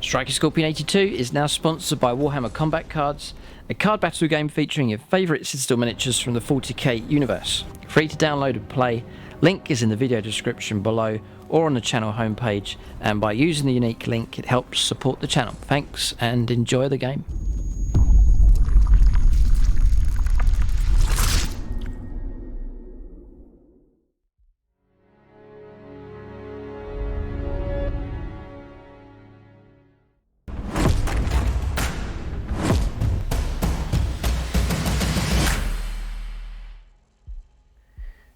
Striker Scorpion 82 is now sponsored by Warhammer Combat Cards, a card battle game featuring your favourite Citadel miniatures from the 40k universe. Free to download and play, link is in the video description below or on the channel homepage, and by using the unique link it helps support the channel. Thanks and enjoy the game.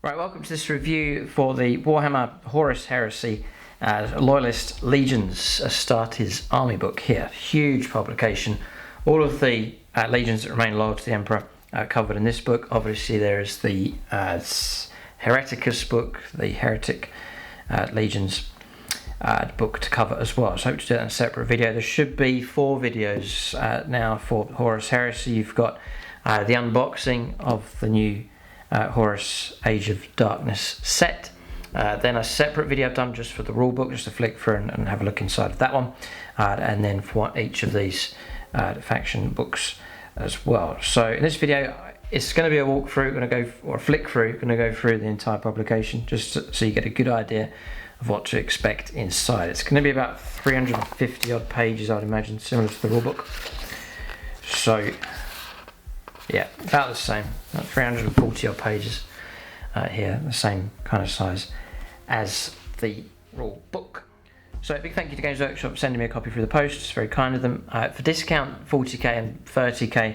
Right, welcome to this review for the Warhammer Horus Heresy Loyalist Legions Astartes army book here. Huge publication. All of the legions that remain loyal to the Emperor covered in this book. Obviously there is the Hereticus book, the Heretic Legions book to cover as well. So I hope to do that in a separate video. There should be 4 videos now for Horus Heresy. You've got the unboxing of the new Horus Age of Darkness set, then a separate video I've done just for the rulebook, just to flick through and have a look inside of that one, and then for each of these faction books as well. So in this video it's going to be a walkthrough, going to go, or a flick through, going to go through the entire publication just so you get a good idea of what to expect inside. It's going to be about 350 odd pages, I'd imagine, similar to the rulebook. So yeah, about the same, about 340 odd pages here, the same kind of size as the rule book. So a big thank you to Games Workshop for sending me a copy through the post. It's very kind of them. For discount 40k and 30k,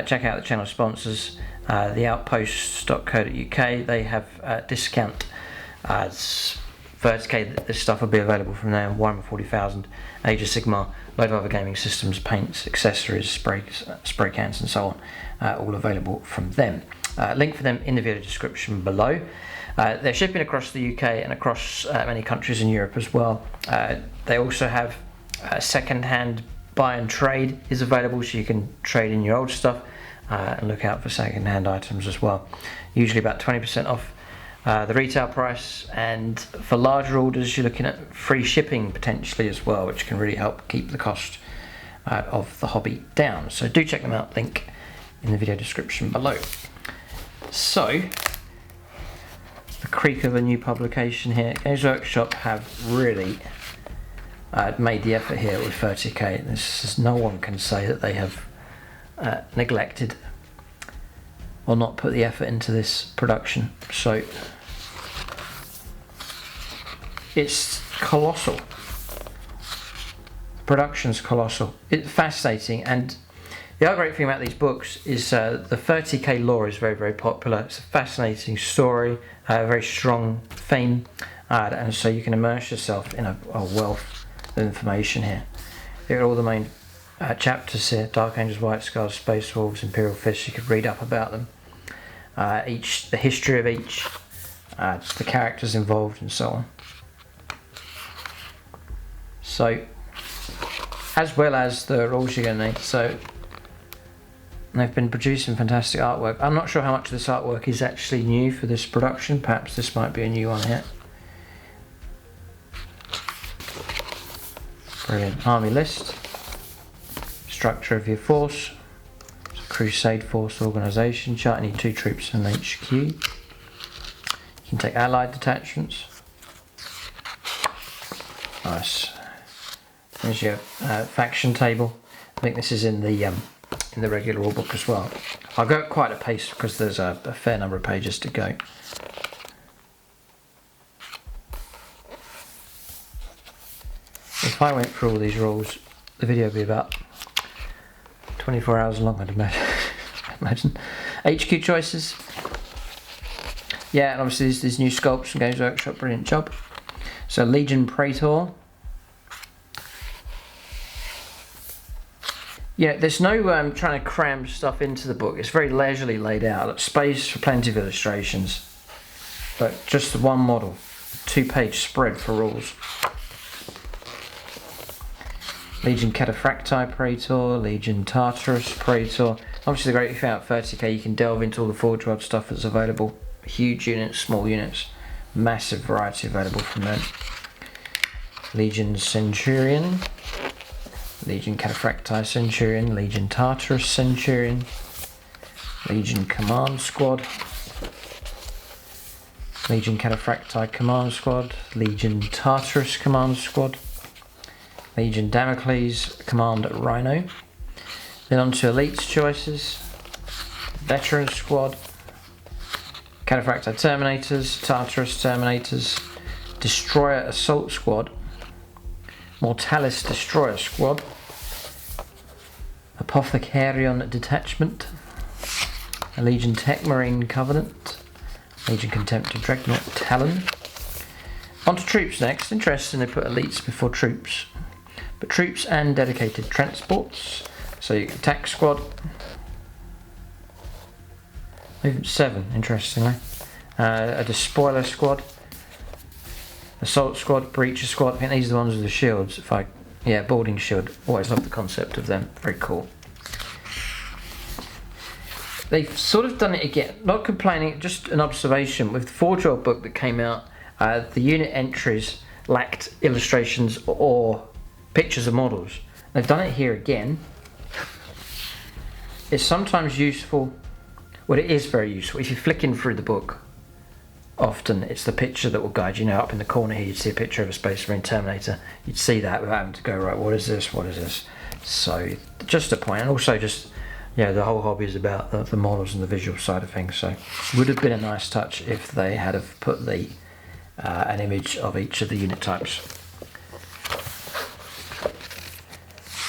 check out the channel sponsors, the OUTPOST.co.uk. They have discount 30k. This stuff will be available from there. Warhammer 40,000, Age of Sigmar, load of other gaming systems, paints, accessories, spray cans and so on, all available from them. Link for them in the video description below. They're shipping across the UK and across many countries in Europe as well. They also have second-hand buy and trade is available, so you can trade in your old stuff and look out for second-hand items as well. Usually about 20% off the retail price, and for larger orders you're looking at free shipping potentially as well, which can really help keep the cost of the hobby down. So do check them out, link in the video description below. So the creak of a new publication here. Games Workshop have really made the effort here with 30k. This is, no one can say that they have neglected or not put the effort into this production. So it's colossal. Production's colossal. It's fascinating, and the other great thing about these books is the 30k lore is very, very popular. It's a fascinating story, a very strong theme, and so you can immerse yourself in a wealth of information here. Here are all the main chapters here: Dark Angels, White Scars, Space Wolves, Imperial Fists. You could read up about them. The history of each, the characters involved, and so on. So, as well as the rules you're going to need. So, they've been producing fantastic artwork. I'm not sure how much of this artwork is actually new for this production. Perhaps this might be a new one here. Brilliant. Army list. Structure of your force. Crusade force organisation chart. You need 2 troops and an HQ. You can take allied detachments. Nice. There's your faction table. I think this is in the regular rulebook as well. I'll go at quite a pace because there's a fair number of pages to go. If I went through all these rules, the video would be about 24 hours long, I'd imagine. HQ choices. Yeah, and obviously these new sculpts from Games Workshop, brilliant job. So Legion Praetor. Yeah, there's no trying to cram stuff into the book. It's very leisurely laid out. Space for plenty of illustrations, but just the one model, 2-page spread for rules. Legion Cataphracti Praetor, Legion Tartarus Praetor. Obviously the great thing about 30k, you can delve into all the Forge World stuff that's available. Huge units, small units, massive variety available from them. Legion Centurion. Legion Cataphracti Centurion, Legion Tartarus Centurion, Legion Command Squad, Legion Cataphracti Command Squad, Legion Tartarus Command Squad, Legion Damocles Command Rhino. Then on to Elite's choices, Veteran Squad, Cataphracti Terminators, Tartarus Terminators, Destroyer Assault Squad, Mortalis Destroyer Squad, Apothecarion Detachment, a Legion Tech Marine Covenant, Legion Contemptor Dreadnought Talon. On to troops next. Interesting, they put elites before troops, but troops and dedicated transports. So you can attack squad, movement 7, interestingly, a despoiler squad, assault squad, breacher squad. I think these are the ones with the shields. Boarding shield. Always love the concept of them. Very cool. They've sort of done it again. Not complaining, just an observation. With the Forge World book that came out, the unit entries lacked illustrations or pictures of models. They've done it here again. It's sometimes useful. Well, it is very useful. If you're flicking through the book, often it's the picture that will guide you. Up in the corner here, you'd see a picture of a Space Marine Terminator. You'd see that without having to go, right, what is this? What is this? So, just a point. And also just, the whole hobby is about the models and the visual side of things. So, would have been a nice touch if they had have put an image of each of the unit types.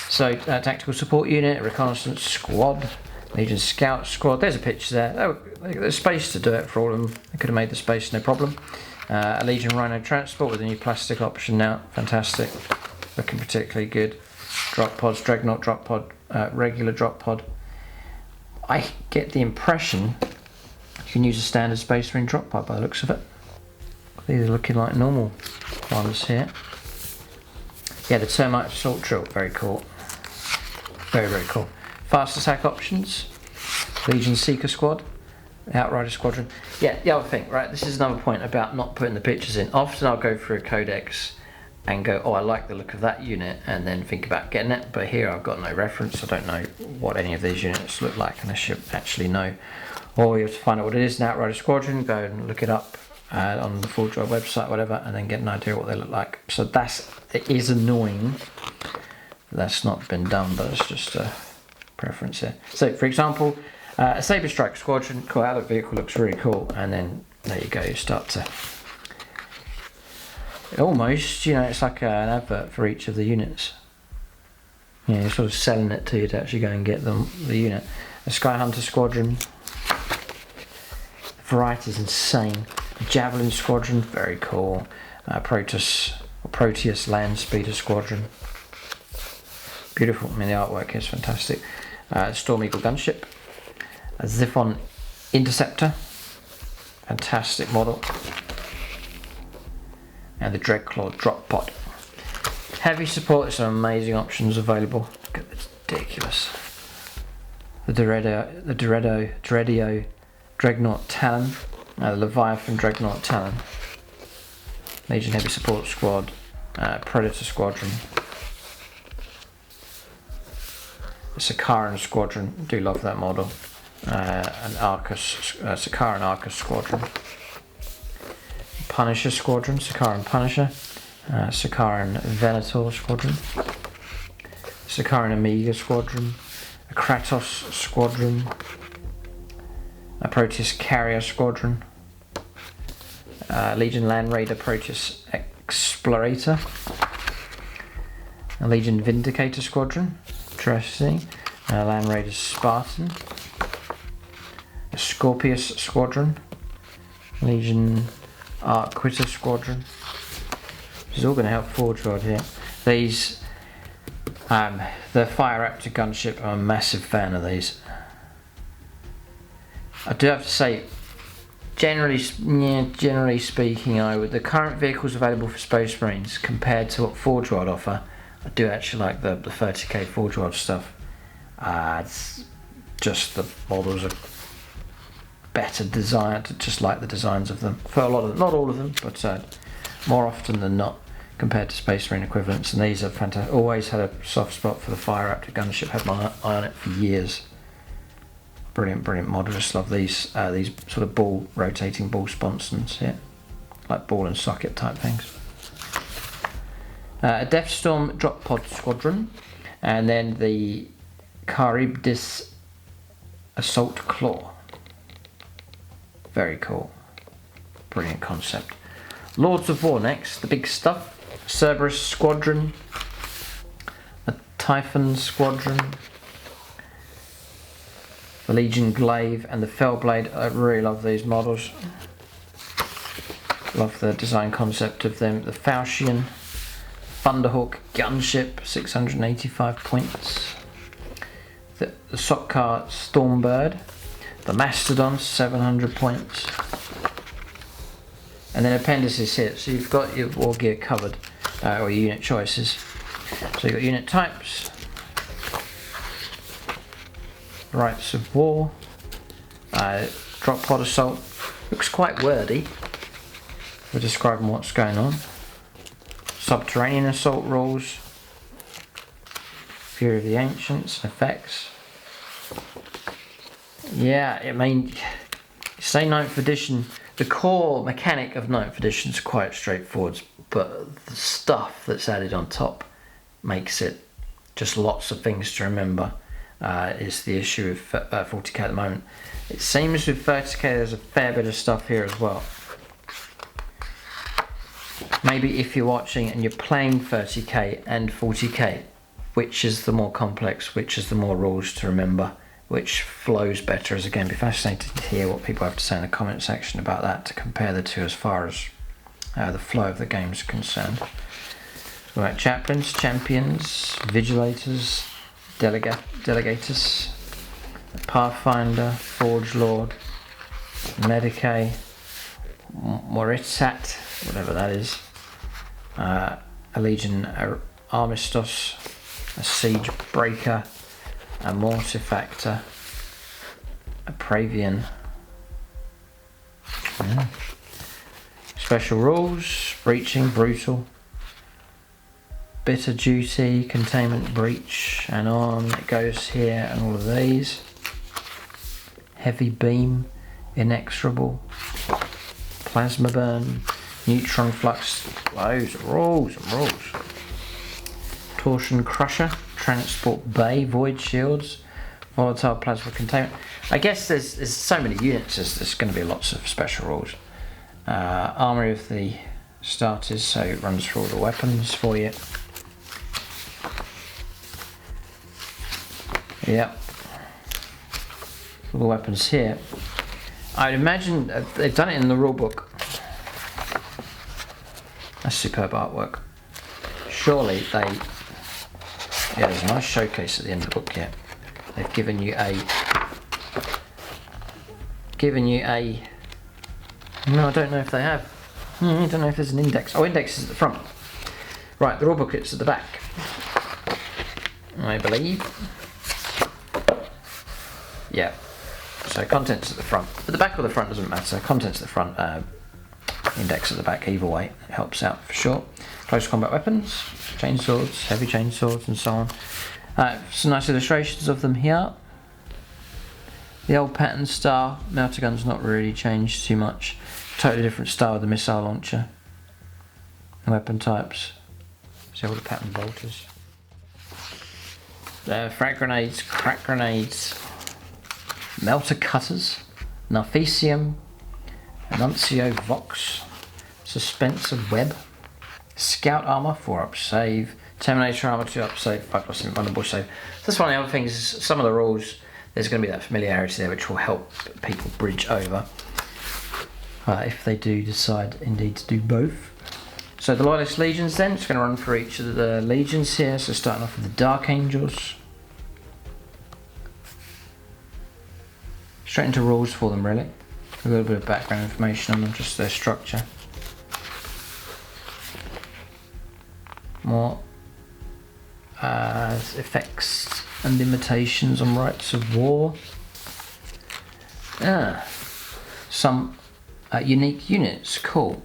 So, tactical support unit, reconnaissance squad, Legion Scout Squad. There's a picture there. There's space to do it for all of them. They could have made the space, no problem. A Legion Rhino Transport with a new plastic option now. Fantastic. Looking particularly good. Drop pods, Dreadnought drop pod, regular drop pod. I get the impression you can use a standard Space Marine drop pod by the looks of it. These are looking like normal ones here. Yeah, the Termite Assault Drill, very cool. Very, very cool. Fast attack options, Legion Seeker Squad, Outrider Squadron. Yeah, the other thing, right, this is another point about not putting the pictures in. Often I'll go through a codex and go, oh, I like the look of that unit, and then think about getting it, but here I've got no reference. I don't know what any of these units look like unless you actually know. Or you have to find out what it is, an Outrider Squadron, go and look it up on the Forge World website, whatever, and then get an idea of what they look like. So it is annoying. That's not been done, but it's just a preference here. So, for example, a Saber Strike Squadron, cool, that vehicle looks really cool, and then there you go, you start to almost, it's like an advert for each of the units. You're sort of selling it to you to actually go and get the unit. A Sky Hunter Squadron, variety is insane. A Javelin Squadron, very cool. Proteus Land Speeder Squadron. Beautiful, the artwork is fantastic. Storm Eagle Gunship. A Xiphon Interceptor. Fantastic model. And the Dreadclaw Drop Pod. Heavy support, there's some amazing options available. Look at this, ridiculous. The Dreadio Dreadnought Talon. The Leviathan Dreadnought Talon. Legion Heavy Support Squad. Predator Squadron. Sakaran Squadron, do love that model. An Sakaran Arcus Squadron. Punisher Squadron, Sakaran Punisher. Sakaran Venator Squadron. Sakaran Amiga Squadron. A Kratos Squadron. A Proteus Carrier Squadron. Legion Land Raider Proteus Explorator. A Legion Vindicator Squadron. Interesting. Land Raider Spartan. A Scorpius Squadron. Legion Arquitter Squadron. This is all going to help Forge World here. These, the Fire Raptor Gunship, I'm a massive fan of these. I do have to say, generally speaking, the current vehicles available for Space Marines compared to what Forge World offer, I do actually like the 30k Forge World stuff. It's just the models are better designed, just like the designs of them. For a lot of them, not all of them, but more often than not. compared to Space Marine equivalents, and these are fantastic. Always had a soft spot for the Fire Raptor gunship. Had my eye on it for years. Brilliant, brilliant model. Just love these sort of ball rotating ball sponsons here, like ball and socket type things. A Deathstorm drop pod squadron, and then the Charybdis assault claw. Very cool, brilliant concept. Lords of War next, the big stuff. Cerberus Squadron, a Typhon Squadron, the Legion Glaive and the Fellblade. I really love these models. Love the design concept of them. The Falchion, Thunderhawk Gunship, 685 points. The Sockcar Stormbird, the Mastodon, 700 points. And then appendices here, so you've got your war gear covered, or your unit choices. So you've got unit types, rights of war, drop pod assault, looks quite wordy for describing what's going on. Subterranean assault rules, Fury of the Ancients, effects. Yeah, I mean, say 9th edition. The core mechanic of 9th edition is quite straightforward, but the stuff that's added on top makes it just lots of things to remember. Is the issue of 40k at the moment. It seems with 30k there's a fair bit of stuff here as well. Maybe if you're watching and you're playing 30k and 40k, which is the more complex, which is the more rules to remember, which flows better as a game. It'd be fascinating to hear what people have to say in the comment section about that, to compare the two as far as the flow of the game is concerned. We've got chaplains, champions, vigilators, delegators, Pathfinder, Forge Lord, Medicae, Moritzat, whatever that is, a Legion Armistos, a Siege Breaker, a Mortifactor, a Praevian. Special rules: breaching, brutal, bitter duty, containment, breach, and on it goes here, and all of these. Heavy beam, inexorable, plasma burn, neutron flux. Loads of rules and rules. Torsion crusher, transport bay, void shields, volatile plasma containment. I guess there's so many units, there's going to be lots of special rules. Armory of the Astartes, so it runs through all the weapons for you. Yep. All the weapons here. I'd imagine they've done it in the rulebook. That's superb artwork. Surely they... Yeah, there's a nice showcase at the end of the book here. They've given you a... No, I don't know if they have. I don't know if there's an index. Oh, index is at the front. Right, the rulebook is at the back, I believe. Yeah. So contents at the front. But the back or the front doesn't matter. Contents at the front, index at the back. Either way, it helps out for sure. Close combat weapons, chainswords, heavy chainswords, and so on. Some nice illustrations of them here. The old pattern style. Melter gun's not really changed too much. Totally different style of the missile launcher. And weapon types. See all the pattern bolters. Frag grenades, crack grenades, melter cutters, Narfesium, Annuncio Vox, Suspenser Web, Scout Armor 4-up save, Terminator Armor 2-up save, 5+ invulnerable save. So that's one of the other things, is some of the rules, there's going to be that familiarity there which will help people bridge over if they do decide indeed to do both. So the Loyalist Legions then, it's going to run for each of the legions here. So starting off with the Dark Angels. Straight into rules for them really. A little bit of background information on them, just their structure. More effects and limitations on rights of war. Some unique units, cool.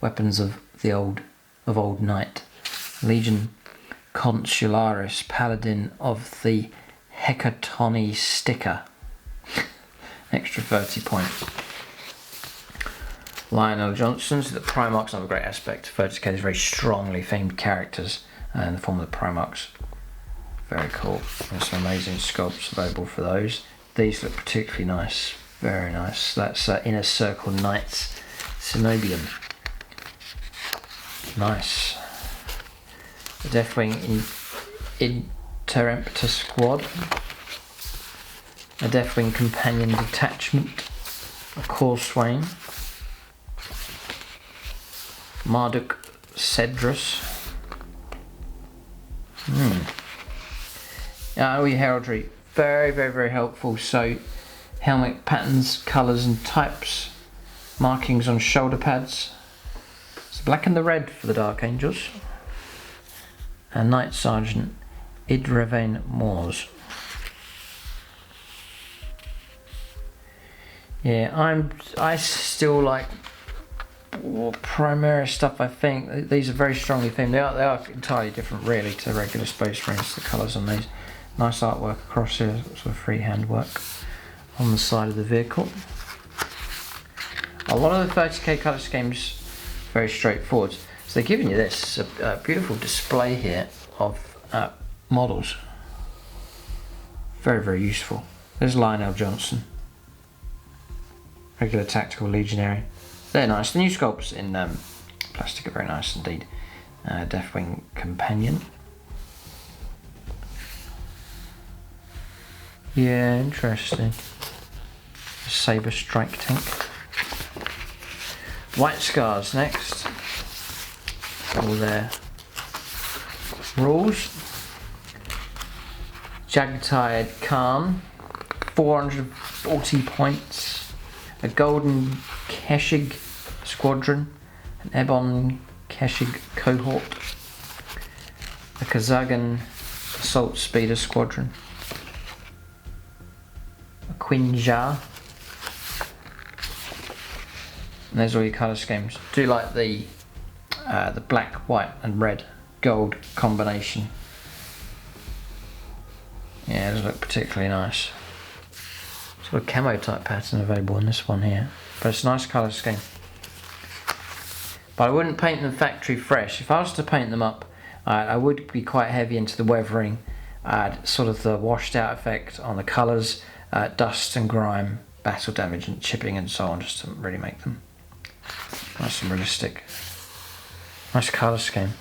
Weapons of the old of Old Knight. Legion Consularis, Paladin of the Hecatony sticker. Extra 30 points. Lionel Johnson, so the Primarchs have a great aspect. 30k is very strongly themed characters in the form of the Primarchs. Very cool. There's some amazing sculpts available for those. These look particularly nice. Very nice. That's Inner Circle Knights. Cenobium. Nice. The Deathwing Interemptor Squad. A Deathwing Companion Detachment. A Corswain. Marduk Cedrus. OE Heraldry. Very, very, very helpful. So, helmet patterns, colours and types. Markings on shoulder pads. It's black and the red for the Dark Angels. And Knight Sergeant Idrevain Moors. Yeah, I still like Primaris stuff. I think these are very strongly themed. They are entirely different, really, to regular Space Marines. The colours on these, nice artwork across here, sort of freehand work on the side of the vehicle. A lot of the 30k colour schemes very straightforward. So they're giving you this a beautiful display here of models. Very, very useful. There's Lionel Johnson, regular tactical legionary. They're nice. The new sculpts in plastic are very nice indeed. Deathwing Companion. Yeah, interesting. Saber Strike Tank. White Scars next. All their rules. Jagdtide Khan. 440 points. A Golden Keshig Squadron. An Ebon Keshig Cohort. A Kazagan Assault Speeder Squadron. A Quinja. And there's all your colour schemes. Do like the black, white and red gold combination. Yeah, it does look particularly nice. Sort of camo type pattern available in this one here. But it's a nice colour scheme. But I wouldn't paint them factory fresh. If I was to paint them up, I would be quite heavy into the weathering, sort of the washed out effect on the colours, dust and grime, battle damage and chipping and so on, just to really make them nice and realistic. Nice colour scheme.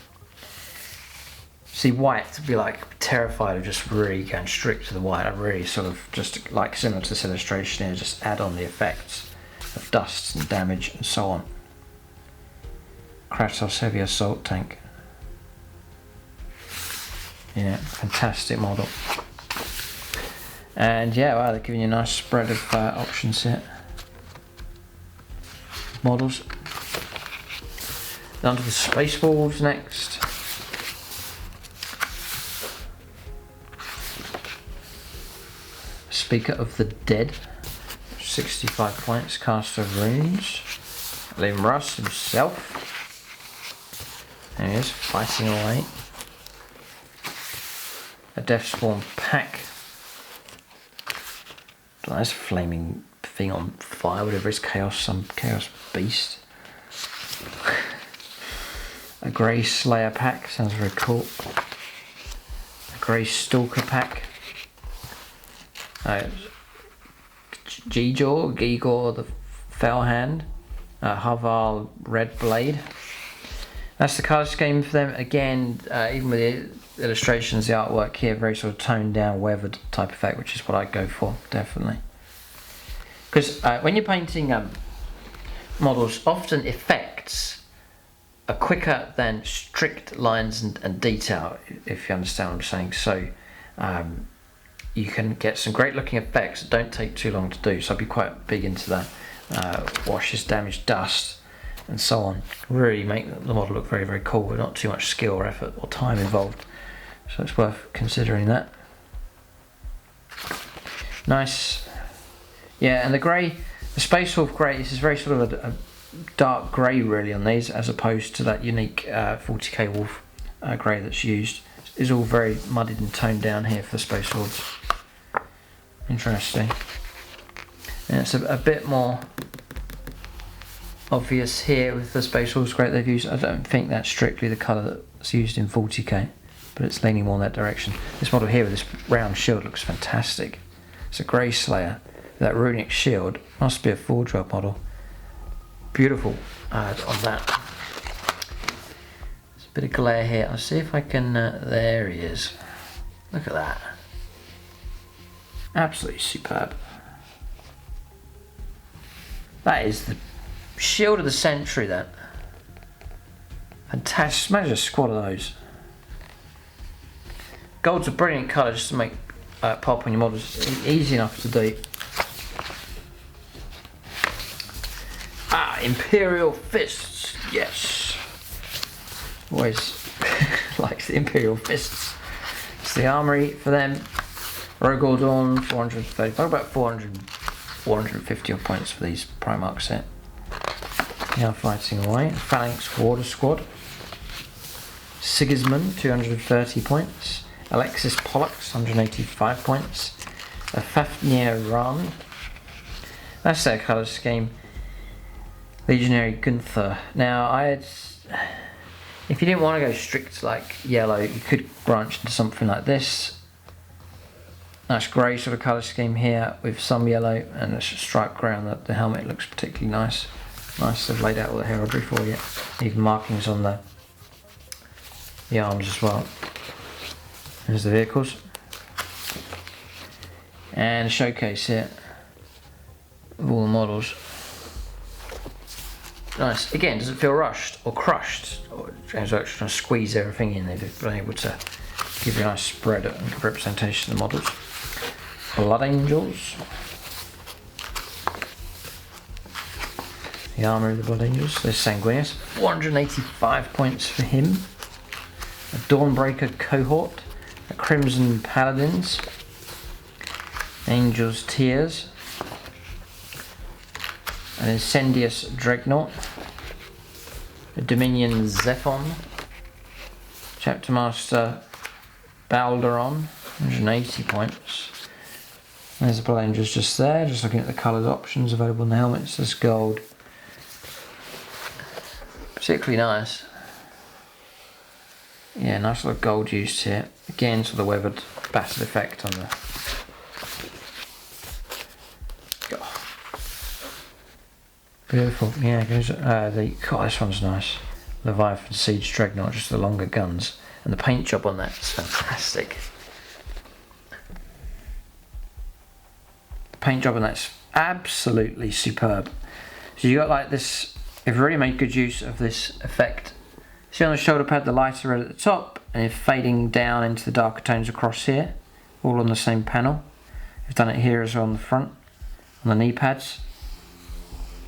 See, white to be like terrified of just really going strict to the white. I really sort of just like similar to this illustration here, just add on the effects of dust and damage and so on. Kratos Heavy Assault Tank. Yeah, fantastic model. And yeah, wow, they're giving you a nice spread of options here. Models. Down to the Space Wolves next. Speaker of the Dead. 65 points, Caster of Runes. Liam Russ himself. There he is, fighting away. A Deathspawn pack. Nice flaming thing on fire, whatever it is, some chaos beast. A Grey Slayer pack, sounds very cool. A Grey Stalker pack. Gigor the Fell Hand. Haval Red Blade. That's the colour scheme for them. Again, even with the illustrations, the artwork here, very sort of toned down, weathered type effect, which is what I go for, definitely. Because when you're painting models, often effects are quicker than strict lines and detail, if you understand what I'm saying. So you can get some great looking effects that don't take too long to do. So I'd be quite big into that. Washes, damage, dust, and so on. Really make the model look very, very cool with not too much skill or effort or time involved. So it's worth considering that. Nice. Yeah, and the Space Wolf Grey, this is very sort of dark grey really on these, as opposed to that unique 40k wolf grey that's used. It's all very muddied and toned down here for the Space Swords. Interesting. And it's a bit more obvious here with the Space Swords grey they've used. I don't think that's strictly the colour that's used in 40k, but it's leaning more in that direction. This model here with this round shield looks fantastic. It's a Grey Slayer. That runic shield must be a Forge World model. Beautiful on that. There's a bit of glare here. I'll see if I can. There he is. Look at that. Absolutely superb. That is the shield of the century. That. Fantastic. Imagine a squad of those. Gold's a brilliant colour just to make pop on your models. Easy enough to do. Imperial Fists, yes. Always likes the Imperial Fists. It's the Armory for them. Rogaldorn, 430, about 450 odd points for these Primarch set. Now fighting away. Phalanx Warder Squad. Sigismund, 230 points. Alexis Pollux, 185 points. A Fafnir Ran. That's their colour scheme. Legionary Gunther. Now, if you didn't want to go strict like yellow, you could branch into something like this. Nice grey sort of colour scheme here with some yellow and a striped grey on the helmet. Looks particularly nice. Nice to have laid out all the heraldry for you. Even markings on the arms as well. There's the vehicles. And a showcase here of all the models. Nice. Again, doesn't feel rushed or crushed. James are actually trying to squeeze everything in. They've been able to give you a nice spread and representation of the models. Blood Angels. The armour of the Blood Angels. There's Sanguinius. 485 points for him. A Dawnbreaker Cohort. A Crimson Paladins. Angel's Tears. An Incendious Dreadnought, a Dominion Zephon, Chapter Master Balderon, 180 points. There's the Blood Angels just there, just looking at the coloured options available in the helmets. There's gold. Particularly nice. Yeah, nice little gold used here. Again, sort of the weathered battered effect on the. Beautiful, yeah. Goes God, this one's nice. Leviathan Siege Dreadnought, just the longer guns, and the paint job on that is fantastic. The paint job on that's absolutely superb. So you got like this. They've really made good use of this effect. See on the shoulder pad, the lighter red at the top, and it's fading down into the darker tones across here, all on the same panel. They've done it here as well on the front, on the knee pads.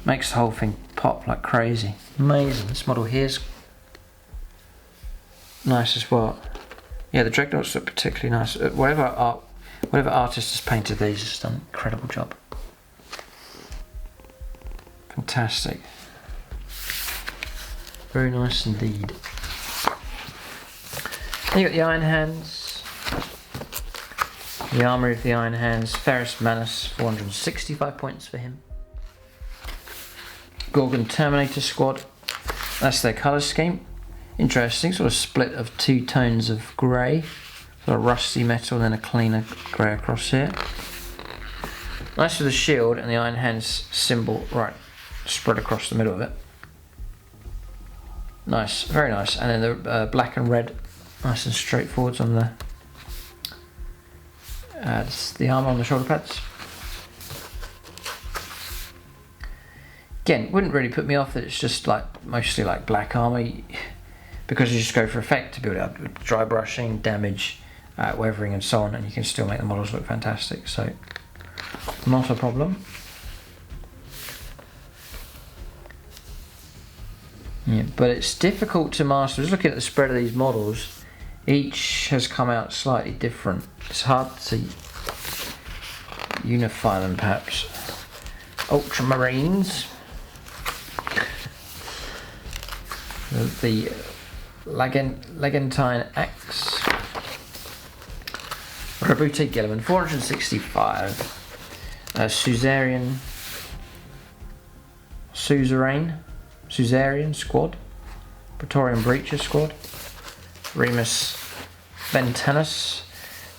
Makes the whole thing pop like crazy. Amazing. This model here's nice as well. Yeah, the Dreadnoughts look particularly nice. Whatever artist has painted these has done an incredible job. Fantastic. Very nice indeed. And you got the Iron Hands. The Armory of the Iron Hands. Ferrus Manus, 465 points for him. Gorgon Terminator Squad. That's their colour scheme. Interesting, sort of split of two tones of grey. Sort of rusty metal, then a cleaner grey across here. Nice with the shield and the Iron Hands symbol right spread across the middle of it. Nice, very nice. And then the black and red, nice and straightforward on the armour on the shoulder pads. Again, wouldn't really put me off that it's just like mostly like black armour, because you just go for effect to build it up with dry brushing, damage, weathering and so on, and you can still make the models look fantastic, so not a problem. Yeah, but it's difficult to master. Just looking at the spread of these models, each has come out slightly different. It's hard to unify them perhaps. Ultramarines. the Legentine Axe. Rabute Gilliman, 465. Suzerain Squad. Praetorian Breacher Squad. Remus Ventanus.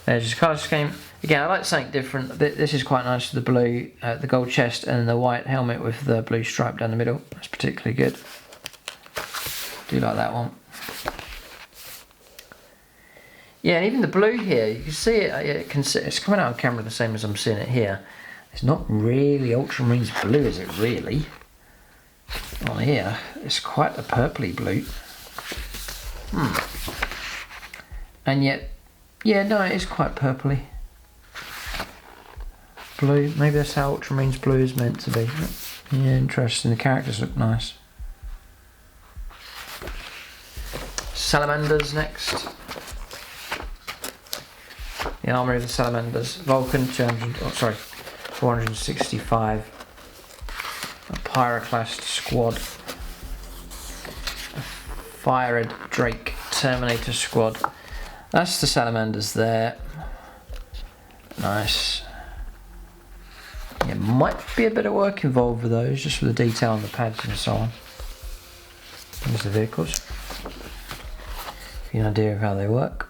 There's his colour scheme. Again, I like something different. This is quite nice, the blue, the gold chest and the white helmet with the blue stripe down the middle. That's particularly good. Do like that one. Yeah, and even the blue here, you can see it, it's coming out on camera the same as I'm seeing it here. It's not really Ultramarines blue, is it really? On here, it's quite a purpley blue. And yet, yeah, no, it is quite purpley. Blue, maybe that's how Ultramarines blue is meant to be. Yeah, interesting, the characters look nice. Salamanders next. The Armory of the Salamanders. Vulcan 465. A Pyroclast Squad. A Fired Drake Terminator Squad. That's the Salamanders there. Nice. Yeah, might be a bit of work involved with those, just with the detail on the pads and so on. Here's the vehicles. Give you an idea of how they work.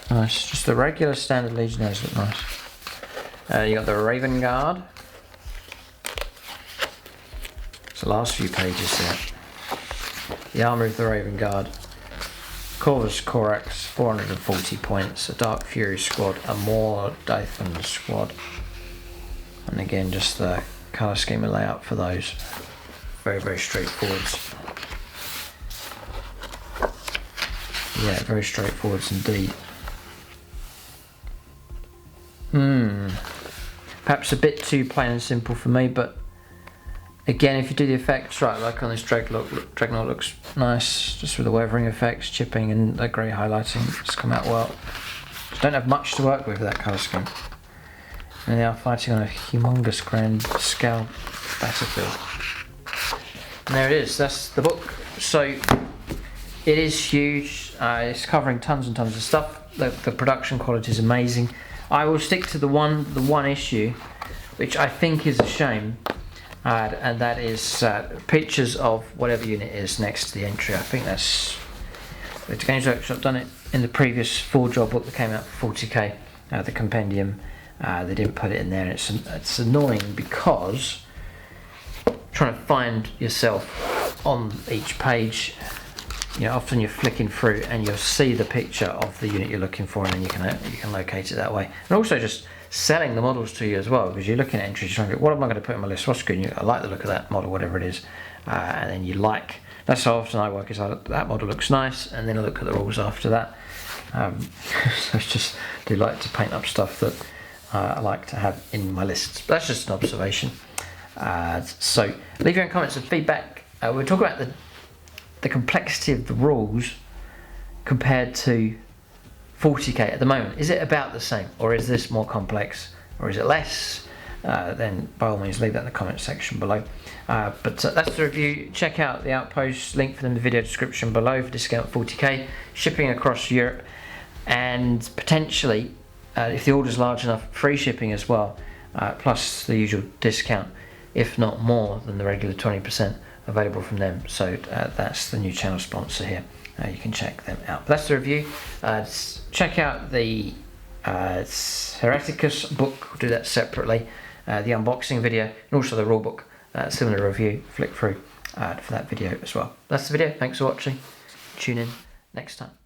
Nice, just the regular standard Legionnaires look nice. You got the Raven Guard. It's the last few pages there. The Armour of the Raven Guard. Corvus Corax, 440 points. A Dark Fury Squad. A more Typhon Squad. And again, just the colour scheme and layout for those. Very, very straightforward. Yeah, very straightforward indeed. Perhaps a bit too plain and simple for me, but again, if you do the effects right, like on this Dreadnought looks nice, just with the weathering effects, chipping and the grey highlighting, it's come out well. Just don't have much to work with that colour scheme. And they are fighting on a humongous grand scale battlefield. And there it is, that's the book. So it is huge, it's covering tons and tons of stuff. The production quality is amazing. I will stick to the one issue, which I think is a shame, and that is pictures of whatever unit is next to the entry. I think that's the Games Workshop done it in the previous 4-job book that came out for 40k, the compendium. They didn't put it in there, and it's annoying because trying to find yourself on each page. You know, often you're flicking through and you'll see the picture of the unit you're looking for, and then you can locate it that way. And also just selling the models to you as well, because you're looking at entries, trying to go, what am I going to put in my list? What's good? I like the look of that model, whatever it is, and then you like. That's how often I work. Is that model looks nice, and then I look at the rules after that. So I just do like to paint up stuff that I like to have in my lists. But that's just an observation. So leave your own comments and feedback. We'll talk about the complexity of the rules compared to 40k at the moment. Is it about the same, or is this more complex, or is it less? Then by all means leave that in the comment section below. But that's the review. Check out the Outpost, link for them in the video description below for discount 40k, shipping across Europe, and potentially, if the order's large enough, free shipping as well, plus the usual discount, if not more than the regular 20% available from them. So that's the new channel sponsor here. You can check them out. But that's the review. Check out the Hereticus book. We'll do that separately. The unboxing video, and also the rulebook. Similar review. Flick through for that video as well. That's the video. Thanks for watching. Tune in next time.